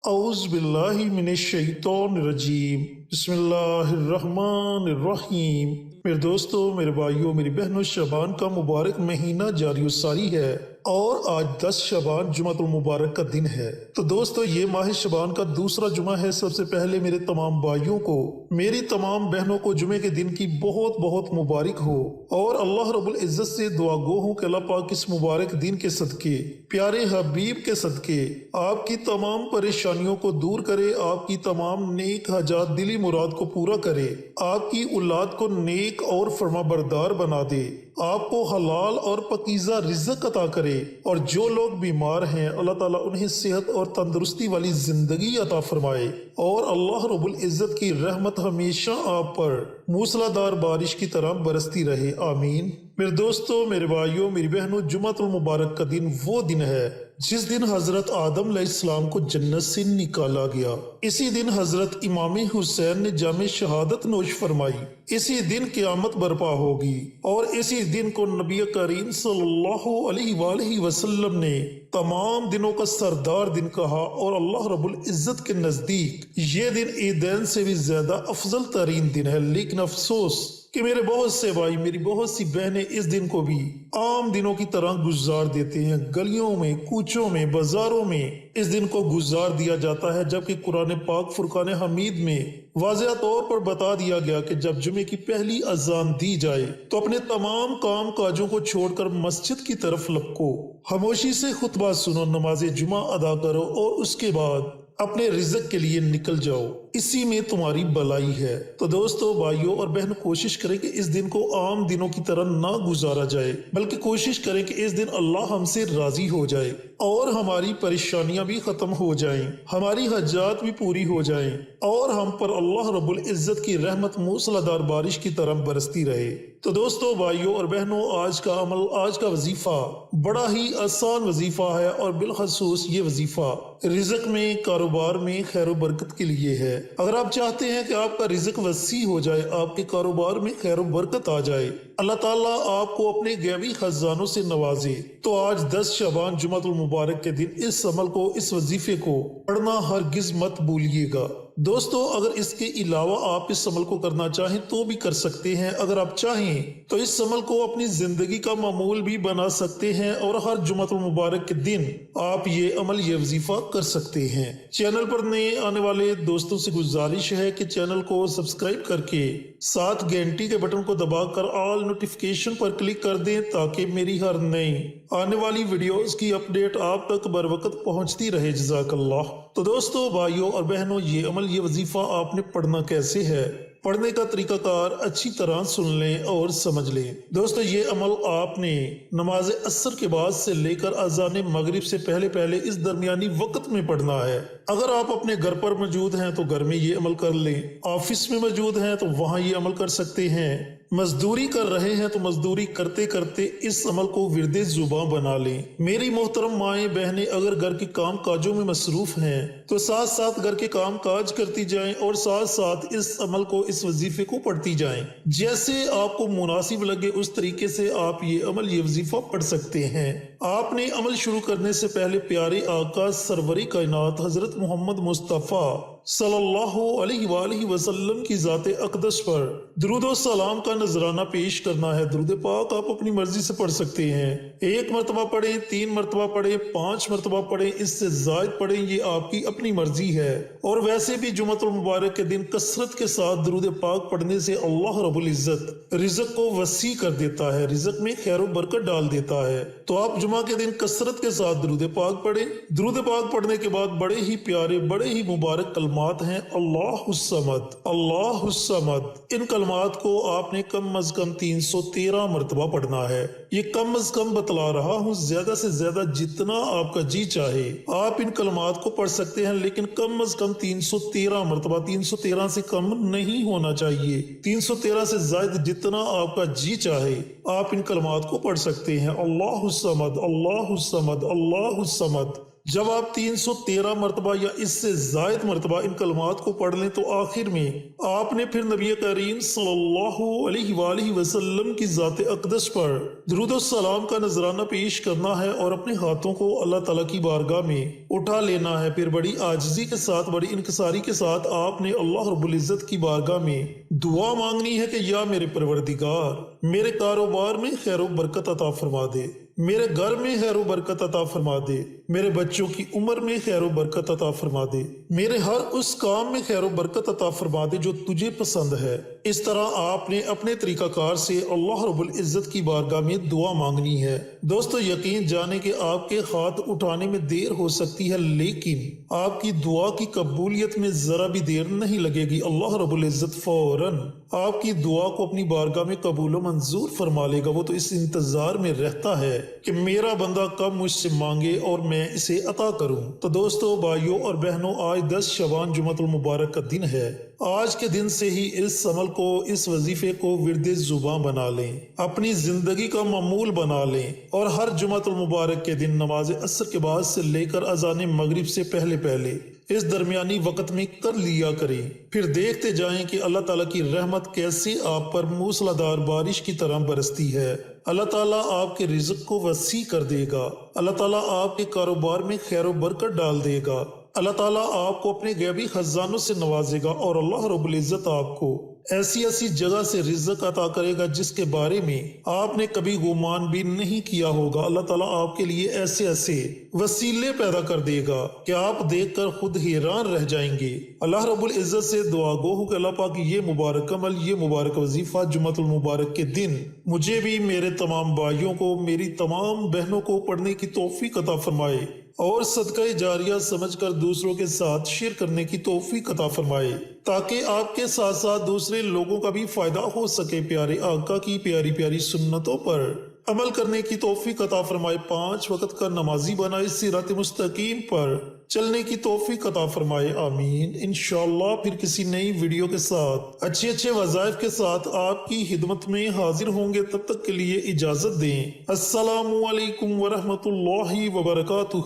اعوذ باللہ من الشیطان الرجیم، بسم اللہ الرحمن الرحیم۔ میرے دوستو، میرے بھائیوں، میری بہنوں، شعبان کا مبارک مہینہ جاری و ساری ہے اور آج 10 شعبان جمعۃ المبارک کا دن ہے۔ تو دوستو، یہ ماہ شعبان کا دوسرا جمعہ ہے۔ سب سے پہلے میرے تمام بھائیوں کو، میری تمام بہنوں کو جمعے کے دن کی بہت بہت مبارک ہو، اور اللہ رب العزت سے دعا گو ہوں کہ اللہ پاک اس مبارک دن کے صدقے، پیارے حبیب کے صدقے آپ کی تمام پریشانیوں کو دور کرے، آپ کی تمام نیک حاجات، دلی مراد کو پورا کرے، آپ کی اولاد کو نیک اور فرما بردار بنا دے، آپ کو حلال اور پاکیزہ رزق عطا کرے، اور جو لوگ بیمار ہیں اللہ تعالیٰ انہیں صحت اور تندرستی والی زندگی عطا فرمائے، اور اللہ رب العزت کی رحمت ہمیشہ آپ پر موسلادھار بارش کی طرح برستی رہے، آمین۔ میرے دوستو، میرے بھائیوں، میری بہنوں، جمعۃ المبارک کا دن وہ دن ہے جس دن حضرت آدم علیہ السلام کو جنت سے نکالا گیا۔ اسی دن حضرت امام حسین نے جام شہادت نوش فرمائی۔ اسی دن قیامت برپا ہوگی، اور اسی دن کو نبی کریم صلی اللہ علیہ وآلہ وسلم نے تمام دنوں کا سردار دن کہا، اور اللہ رب العزت کے نزدیک یہ دن عیدین سے بھی زیادہ افضل ترین دن ہے۔ لیکن افسوس کہ میرے بہت سے بھائی، میری بہت سی بہنیں اس دن کو بھی عام دنوں کی طرح گزار دیتے ہیں۔ گلیوں میں، کوچوں میں، بازاروں میں اس دن کو گزار دیا جاتا ہے، جبکہ قرآن پاک فرقان حمید میں واضح طور پر بتا دیا گیا کہ جب جمعے کی پہلی اذان دی جائے تو اپنے تمام کام کاجوں کو چھوڑ کر مسجد کی طرف لپکو، خاموشی سے خطبہ سنو، نماز جمعہ ادا کرو، اور اس کے بعد اپنے رزق کے لیے نکل جاؤ، اسی میں تمہاری بلائی ہے۔ تو دوستو، بھائیوں اور بہن، کوشش کریں کہ اس دن کو عام دنوں کی طرح نہ گزارا جائے، بلکہ کوشش کریں کہ اس دن اللہ ہم سے راضی ہو جائے اور ہماری پریشانیاں بھی ختم ہو جائیں، ہماری حاجات بھی پوری ہو جائیں، اور ہم پر اللہ رب العزت کی رحمت موسلادھار بارش کی طرح برستی رہے۔ تو دوستو، بھائیوں اور بہنوں، آج کا عمل، آج کا وظیفہ بڑا ہی آسان وظیفہ ہے، اور بالخصوص یہ وظیفہ رزق میں، کاروبار میں خیر و برکت کے لیے ہے۔ اگر آپ چاہتے ہیں کہ آپ کا رزق وسیع ہو جائے، آپ کے کاروبار میں خیر و برکت آ جائے، اللہ تعالیٰ آپ کو اپنے غیبی خزانوں سے نوازے، تو آج 10 شعبان جمعۃ المبارک کے دن اس عمل کو، اس وظیفے کو پڑھنا ہرگز مت بھولیے گا۔ دوستو، اگر اس کے علاوہ آپ اس عمل کو کرنا چاہیں تو بھی کر سکتے ہیں۔ اگر آپ چاہیں تو اس عمل کو اپنی زندگی کا معمول بھی بنا سکتے ہیں، اور ہر جمعۃ المبارک کے دن آپ یہ عمل، یہ وظیفہ کر سکتے ہیں۔ چینل پر نئے آنے والے دوستوں سے گزارش ہے کہ چینل کو سبسکرائب کر کے ساتھ گھنٹی کے بٹن کو دبا کر آل نوٹیفیکیشن پر کلک کر دیں، تاکہ میری ہر نئی آنے والی ویڈیوز کی اپڈیٹ آپ تک بر وقت پہنچتی رہے۔ جزاک اللہ۔ تو دوستو، بھائیوں اور بہنوں، یہ عمل، یہ وظیفہ آپ نے پڑھنا کیسے ہے؟ پڑھنے کا طریقہ کار اچھی طرح سن لیں اور سمجھ لیں۔ دوستو، یہ عمل آپ نے نماز عصر کے بعد سے لے کر اذان مغرب سے پہلے اس درمیانی وقت میں پڑھنا ہے۔ اگر آپ اپنے گھر پر موجود ہیں تو گھر میں یہ عمل کر لیں، آفس میں موجود ہیں تو وہاں یہ عمل کر سکتے ہیں، مزدوری کر رہے ہیں تو مزدوری کرتے کرتے اس عمل کو ورد زباں بنا لیں۔ میری محترم مائیں بہنیں اگر گھر کے کام کاجوں میں مصروف ہیں تو ساتھ ساتھ گھر کے کام کاج کرتی جائیں، اور ساتھ ساتھ اس عمل کو، اس وظیفے کو پڑھتی جائیں۔ جیسے آپ کو مناسب لگے اس طریقے سے آپ یہ عمل، یہ وظیفہ پڑھ سکتے ہیں۔ آپ نے عمل شروع کرنے سے پہلے پیارے آقا سرور کائنات حضرت محمد مصطفیٰ صلی اللہ علیہ وآلہ وسلم کی ذات اقدس پر درود و سلام کا نذرانہ پیش کرنا ہے۔ درود پاک آپ اپنی مرضی سے پڑھ سکتے ہیں، 1 مرتبہ پڑھیں، 3 مرتبہ پڑھیں، 5 مرتبہ پڑھیں، اس سے زائد پڑھیں، یہ آپ کی اپنی مرضی ہے۔ اور ویسے بھی جمعۃ المبارک کے دن کثرت کے ساتھ درود پاک پڑھنے سے اللہ رب العزت رزق کو وسیع کر دیتا ہے، رزق میں خیر و برکت ڈال دیتا ہے۔ تو آپ جمعہ کے دن کثرت کے ساتھ درود پاک پڑھیں۔ درود پاک پڑھنے کے بعد بڑے ہی پیارے، بڑے ہی مبارک کلمات ہیں، اللہ الصمد، اللہ الصمد۔ ان کلمات کو آپ نے کم از کم 313 مرتبہ پڑھنا ہے۔ یہ کم از کم بتلا رہا ہوں، زیادہ سے زیادہ جتنا آپ کا جی چاہے آپ ان کلمات کو پڑھ سکتے ہیں، لیکن کم از کم 313 مرتبہ، 313 سے کم نہیں ہونا چاہیے، 313 سے زائد جتنا آپ کا جی چاہے آپ ان کلمات کو پڑھ سکتے ہیں۔ اللہ الصمد، اللہ الصمد، اللہ الصمد۔ جب آپ 313 مرتبہ یا اس سے زائد مرتبہ ان کلمات کو پڑھ لیں تو آخر میں آپ نے پھر نبی کریم صلی اللہ علیہ وآلہ وسلم کی ذات اقدس پر درود و سلام کا نذرانہ پیش کرنا ہے اور اپنے ہاتھوں کو اللہ تعالیٰ کی بارگاہ میں اٹھا لینا ہے۔ پھر بڑی عاجزی کے ساتھ، بڑی انکساری کے ساتھ آپ نے اللہ رب العزت کی بارگاہ میں دعا مانگنی ہے کہ یا میرے پروردگار، میرے کاروبار میں خیر و برکت عطا فرما دے، میرے گھر میں خیر و برکت عطا فرما دے، میرے بچوں کی عمر میں خیر و برکت عطا فرما دے، میرے ہر اس کام میں خیر و برکت عطا فرما دے جو تجھے پسند ہے۔ اس طرح آپ نے اپنے طریقہ کار سے اللہ رب العزت کی بارگاہ میں دعا مانگنی ہے۔ دوستو یقین جانے کہ آپ کے ہاتھ اٹھانے میں دیر ہو سکتی ہے، لیکن آپ کی دعا کی قبولیت میں ذرا بھی دیر نہیں لگے گی۔ اللہ رب العزت فوراً آپ کی دعا کو اپنی بارگاہ میں قبول و منظور فرما لے گا۔ وہ تو اس انتظار میں رہتا ہے کہ میرا بندہ کب مجھ سے مانگے اور میں اسے عطا کروں۔ تو دوستو، بھائیوں اور بہنوں، آج 10 شعبان جمعۃ المبارک کا دن ہے۔ آج کے دن سے ہی اس عمل کو، اس وظیفے کو ورد زباں بنا لیں، اپنی زندگی کا معمول بنا لیں، اور ہر جمعۃ المبارک کے دن نماز عصر کے بعد سے لے کر اذان مغرب سے پہلے اس درمیانی وقت میں کر لیا کریں۔ پھر دیکھتے جائیں کہ اللہ تعالیٰ کی رحمت کیسے آپ پر موسلا دھار بارش کی طرح برستی ہے۔ اللہ تعالیٰ آپ کے رزق کو وسیع کر دے گا، اللہ تعالیٰ آپ کے کاروبار میں خیر و برکت ڈال دے گا، اللہ تعالیٰ آپ کو اپنے غیبی خزانوں سے نوازے گا، اور اللہ رب العزت آپ کو ایسی ایسی جگہ سے رزق عطا کرے گا جس کے بارے میں آپ نے کبھی گمان بھی نہیں کیا ہوگا۔ اللہ تعالیٰ آپ کے لیے ایسے ایسے وسیلے پیدا کر دے گا کہ آپ دیکھ کر خود حیران رہ جائیں گے۔ اللہ رب العزت سے دعا گو ہوں کہ اللہ پاک یہ مبارک عمل، یہ مبارک وظیفہ جمعۃ المبارک کے دن مجھے بھی، میرے تمام بھائیوں کو، میری تمام بہنوں کو پڑھنے کی توفیق عطا فرمائے، اور صدقہ جاریہ سمجھ کر دوسروں کے ساتھ شیئر کرنے کی توفیق عطا فرمائے، تاکہ آپ کے ساتھ ساتھ دوسرے لوگوں کا بھی فائدہ ہو سکے۔ پیارے آقا کی پیاری پیاری سنتوں پر عمل کرنے کی توفیق عطا فرمائے، 5 وقت کا نمازی بنائے، صراط مستقیم پر چلنے کی توفیق عطا فرمائے، آمین۔ انشاءاللہ پھر کسی نئی ویڈیو کے ساتھ، اچھے وظائف کے ساتھ آپ کی خدمت میں حاضر ہوں گے۔ تب تک کے لیے اجازت دیں۔ السلام علیکم ورحمۃ اللہ وبرکاتہ۔